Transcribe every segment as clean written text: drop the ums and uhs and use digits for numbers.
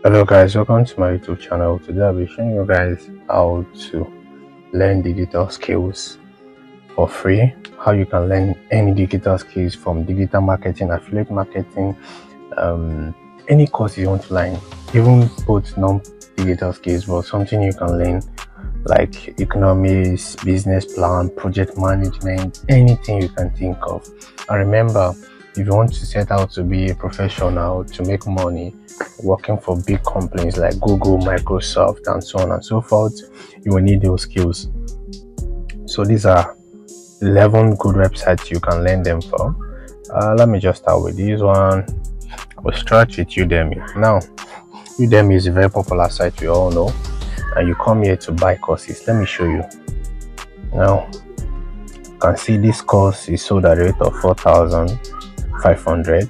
Hello guys, welcome to my YouTube channel. Today I'll be showing you guys how to learn digital skills for free. How you can learn any digital skills from digital marketing, affiliate marketing, any course you want to learn, even both non-digital skills, but something you can learn like economics, business plan, project management, anything you can think of. And remember, if you want to set out to be a professional, to make money working for big companies like Google, Microsoft, and so on and so forth, you will need those skills. So these are 11 good websites you can learn them from. Let me just start with this one. We'll start with Udemy. Now, Udemy is a very popular site, we all know, and you come here to buy courses. Let me show you. Now, you can see this course is sold at a rate of 4,500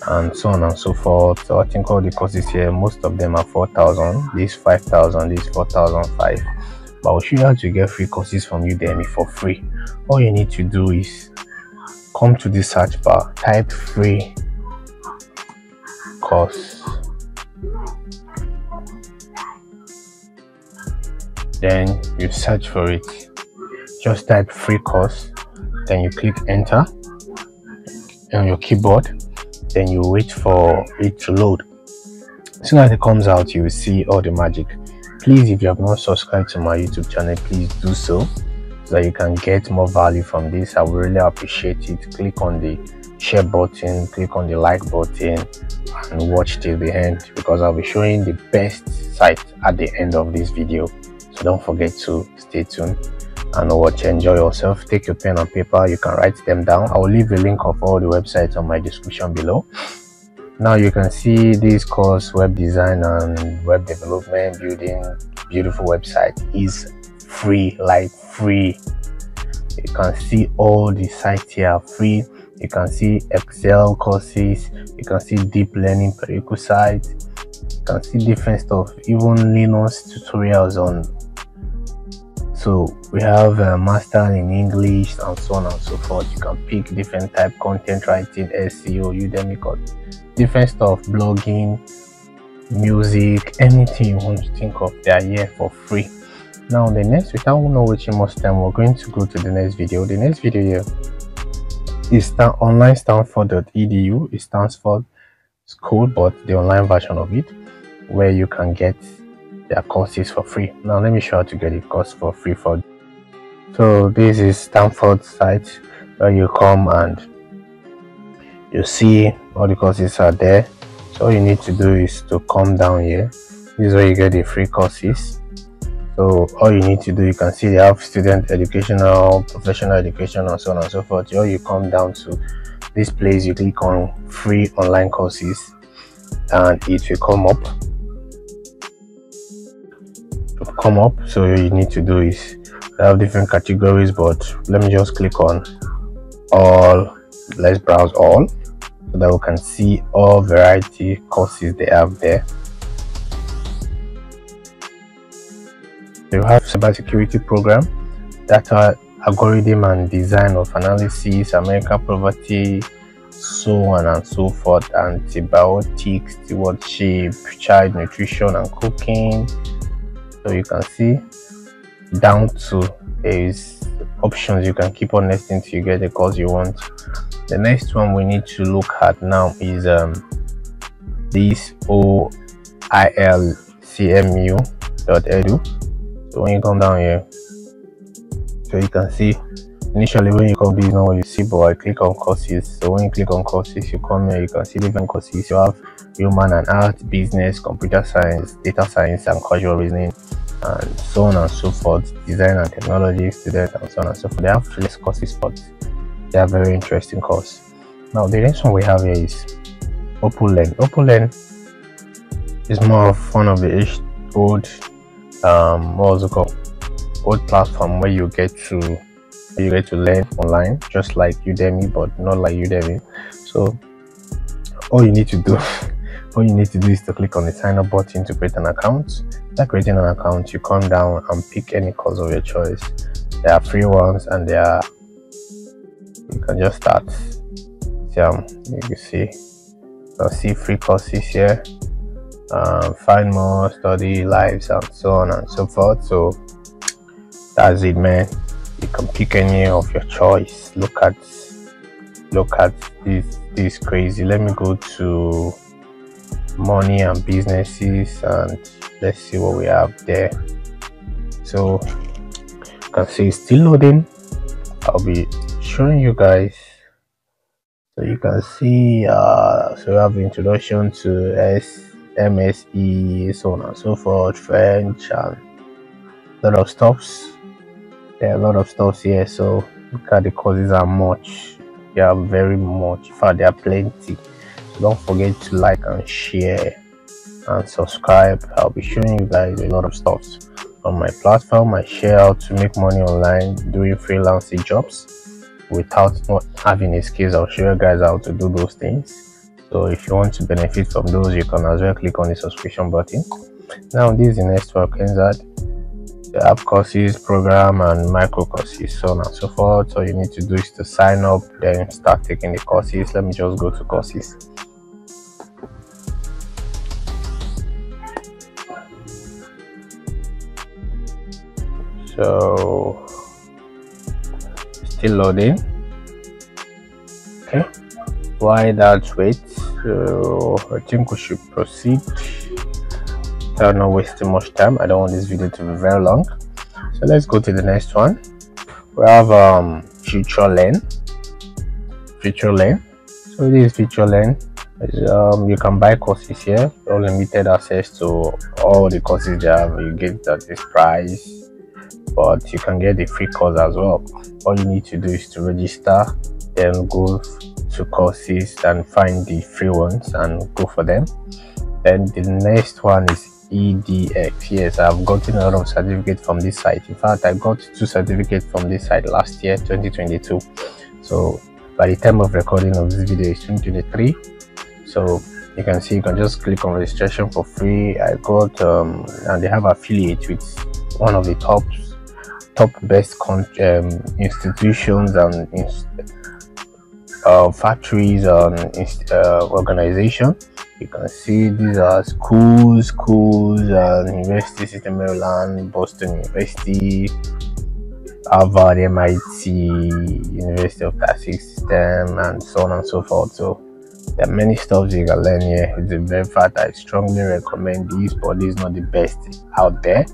and so on and so forth. So I think all the courses here, most of them are 4,000. This 5,000, this 4,500. But I'll show you how to get free courses from Udemy for free. All you need to do is come to the search bar, type free course, then you search for it. Just type free course, then you click enter on your keyboard, then you wait for it to load. As soon as it comes out, you will see all the magic. Please, if you have not subscribed to my YouTube channel, please do so that you can get more value from this. I would really appreciate it. Click on the share button, click on the like button, and watch till the end, because I'll be showing the best site at the end of this video. So don't forget to stay tuned and watch. Enjoy yourself. Take your pen and paper, you can write them down. I will leave a link of all the websites on my description below. Now you can see this course, web design and web development, building beautiful website, is free, like free. You can see all the sites here free. You can see Excel courses, you can see deep learning prerequisites, you can see different stuff, even Linux tutorials on. So we have a master in English and so on and so forth. You can pick different type: content writing, SEO, Udemy course, different stuff, blogging, music, anything you want to think of, they are here for free. Now the next, without not wasting much time, we're going to go to the next video. The next video here is online Stanford.edu. It stands for school, but the online version of it, where you can get their courses for free. Now let me show you how to get a course for free. So this is Stanford site, where you come and you see all the courses are there. So all you need to do is to come down here. This is where you get the free courses. So all you need to do, you can see they have student educational, professional education, and so on and so forth. Or you come down to this place, you click on free online courses, and it will come up. So all you need to do is, they have different categories, but let me just click on all. Let's browse all, so that we can see all variety courses they have there. You have cybersecurity program, data algorithm and design of analysis, American poverty, so on and so forth, antibiotics, stewardship, child nutrition and cooking. So you can see down to there is options you can keep on nesting till you get the course you want. The next one we need to look at now is this oilcmu.edu. So when you come down here, so you can see initially when you come, this is not what you see, but I click on courses. So when you click on courses, you come here, you can see different courses. You have human and art, business, computer science, data science, and cultural reasoning, and so on and so forth, design and technology, student, and so on and so forth. They have less courses, but they are very interesting course. Now the next one we have here is OpenLearn. OpenLearn is more of one of the old old platform where you get to learn online, just like Udemy, but not like Udemy. So all you need to do is to click on the sign up button to create an account. After creating an account, you come down and pick any course of your choice. There are free ones, and you can just start. You can see free courses here. find more study lives and so on and so forth. So that's it, man. You can pick any of your choice. Look at this crazy. Let me go to money and businesses and let's see what we have there. So you can see it's still loading. I'll be showing you guys. So you can see so we have introduction to MSE, so on and so forth, French, and a lot of stuffs. There are a lot of stuffs here. So look at the courses are much. They are very much. In fact, there are plenty. So don't forget to like and share and subscribe. I'll be showing you guys a lot of stuff on my platform. I share how to make money online doing freelancing jobs without not having a skills. I'll show you guys how to do those things. So if you want to benefit from those, you can as well click on the subscription button. Now this is the next one. The app courses, program, and micro courses, so on and so forth. So you need to do is to sign up, then start taking the courses. Let me just go to courses. So still loading. Okay, why that wait? So I think we should proceed. I'm not wasting much time. I don't want this video to be very long. So let's go to the next one. We have FutureLearn. So this is FutureLearn. You can buy courses here. Unlimited access to all the courses they have. You get at this price, but you can get the free course as well. All you need to do is to register, then go to courses and find the free ones and go for them. Then the next one is EDX. Yes, I've gotten a lot of certificates from this site. In fact, I got 2 certificates from this site last year, 2022. So by the time of recording of this video is 2023. So you can see, you can just click on registration for free. I got and they have affiliate with one of the top best institutions and factories and organization. You can see these are schools and universities in Maryland, Boston University, Harvard, MIT, University of Physics System, and so on and so forth. So there are many stuff you can learn here. It's a very fact I strongly recommend this, but this is not the best out there.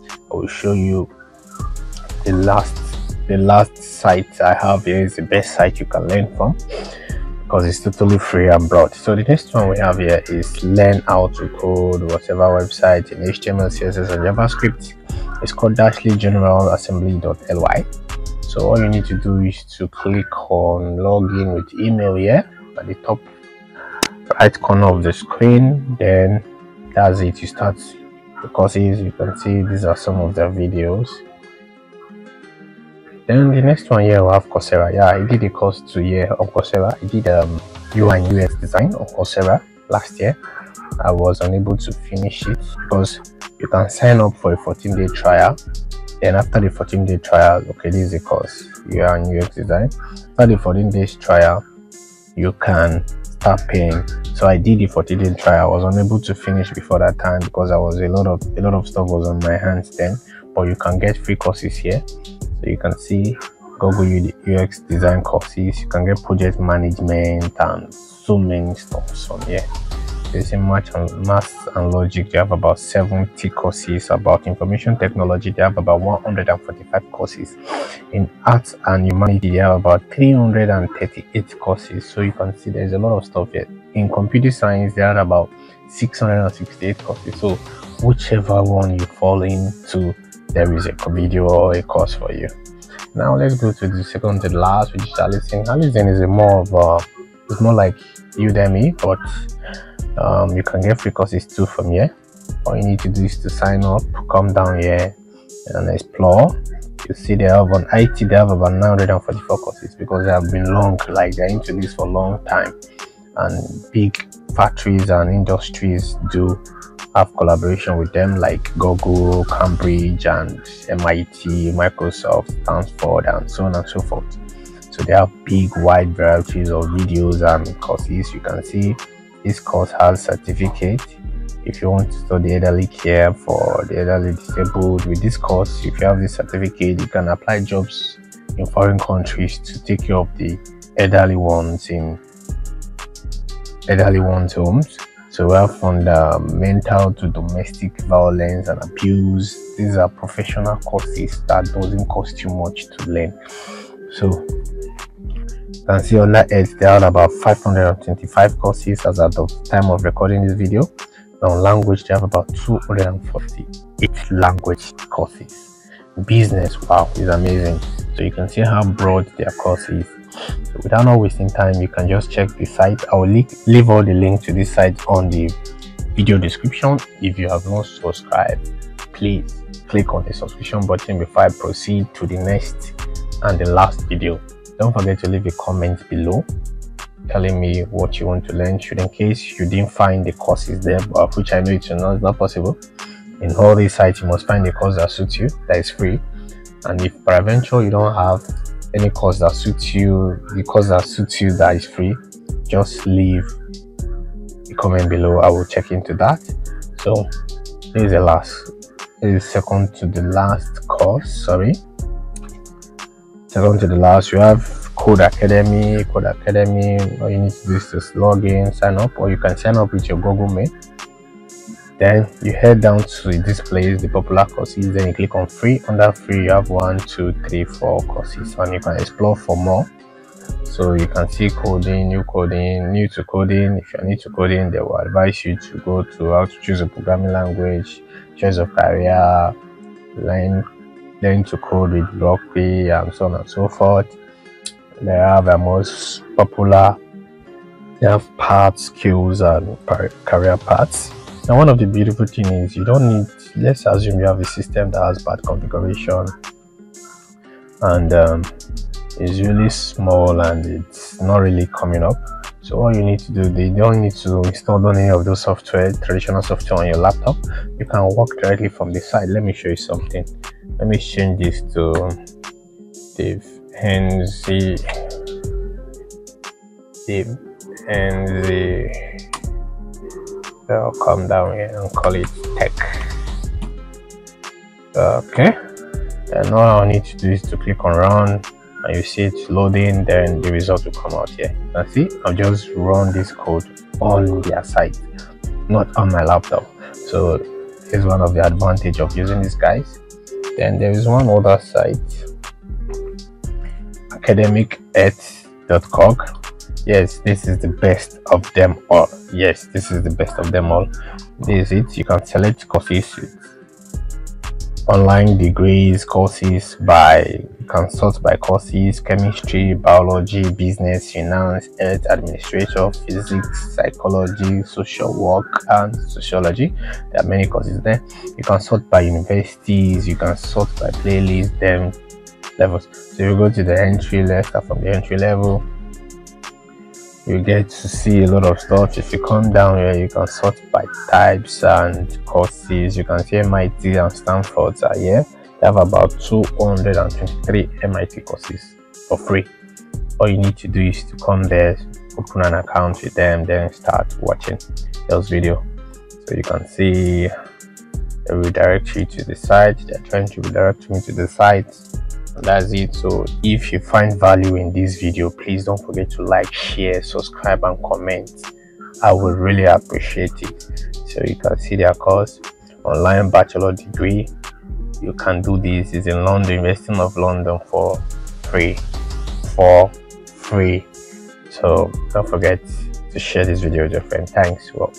I will show you the last site I have here is the best site you can learn from, because it's totally free and broad. So the next one we have here is learn how to code whatever website in HTML, CSS, and JavaScript. It's called -generalassembly.ly. So all you need to do is to click on login with email here at the top right corner of the screen. Then that's it. You start the courses. You can see these are some of their videos. Then the next one here we have Coursera. Yeah, I did a course 2 years on Coursera. I did UI and UX design on Coursera last year. I was unable to finish it because you can sign up for a 14-day trial. Then after the 14-day trial, okay, this is a course, UI and UX design. After the 14 days trial, you can start paying. So I did the 14-day trial. I was unable to finish before that time because I was a lot of stuff was on my hands then. But you can get free courses here. So you can see Google UX design courses. You can get project management and so many stuff on here. There's a math and logic. They have about 70 courses. About information technology, they have about 145 courses. In arts and humanity, they have about 338 courses. So you can see there's a lot of stuff here. In computer science, they have about 668 courses. So whichever one you fall into, there is a video or a course for you. Now let's go to the second to the last, which is Alison. Alison is it's more like Udemy, but you can get free courses too from here. All you need to do is to sign up, come down here and explore. You see they have on IT, they have about 944 courses because they have been long, like they're into this for a long time, and big factories and industries do have collaboration with them, like Google, Cambridge, and MIT, Microsoft, Stanford, and so on and so forth. So they have big wide varieties of videos and courses. You can see this course has certificate, if you want to study elderly care for the elderly disabled. With this course, if you have this certificate, you can apply jobs in foreign countries to take care of the elderly ones in elderly ones' homes. So we have from the mental to domestic violence and abuse. These are professional courses that doesn't cost you much to learn. So you can see on that edge there are about 525 courses as at the time of recording this video. On language, they have about 248 language courses. Business, wow, is amazing. So you can see how broad their course is. So without not wasting time, you can just check the site. I will leave all the links to this site on the video description. If you have not subscribed, please click on the subscription button before I proceed to the next and the last video. Don't forget to leave a comment below telling me what you want to learn, should in case you didn't find the courses there, but which I know it's not possible. In all these sites, you must find the course that suits you, that is free. And if peradventure you don't have any course that suits you, the course that suits you that is free, just leave a comment below. I will check into that. So this is the last, this is second to the last course, second to the last. You have Codecademy. All you need to do is just log in, sign up, or you can sign up with your Google Mail. Then you head down to this place, the popular courses. Then you click on free. Under free, you have 1, 2, 3, 4 courses, and you can explore for more. So you can see coding, new to coding. If you're new to coding, they will advise you to go to how to choose a programming language, choice of career, learn to code with Rugby, and so on and so forth. They have the most popular. They have paths, skills, and career paths. Now, one of the beautiful things is you don't need. Let's assume you have a system that has bad configuration and it's really small and it's not really coming up. So all you need to do, they don't need to install any of those traditional software on your laptop. You can work directly from the site. Let me show you something. Let me change this to Davehenzy. I'll come down here and call it tech. Okay, and all I need to do is to click on run, and you see it's loading. Then the result will come out here. You can see I've just run this code on their site, not on my laptop. So here's one of the advantage of using these guys. Then there is one other site, academic8.org. Yes, this is the best of them all. Yes, this is the best of them all. This is it. You can select courses, online degrees, courses you can sort by courses: chemistry, biology, business, finance, health, administration, physics, psychology, social work, and sociology. There are many courses there. You can sort by universities, you can sort by playlists, then levels. So you go to the entry, let's start from the entry level. You get to see a lot of stuff. If you come down here, you can sort by types and courses. You can see MIT and Stanford are here. They have about 223 MIT courses for free. All you need to do is to come there, open an account with them, then start watching those videos. So you can see they redirect you to the site. They're trying to redirect me to the site. And that's it. So if you find value in this video, please don't forget to like, share, subscribe, and comment. I would really appreciate it. So you can see their course, online bachelor degree. You can do this. It's in London, University of London, for free. So don't forget to share this video with your friend. Thanks. Well.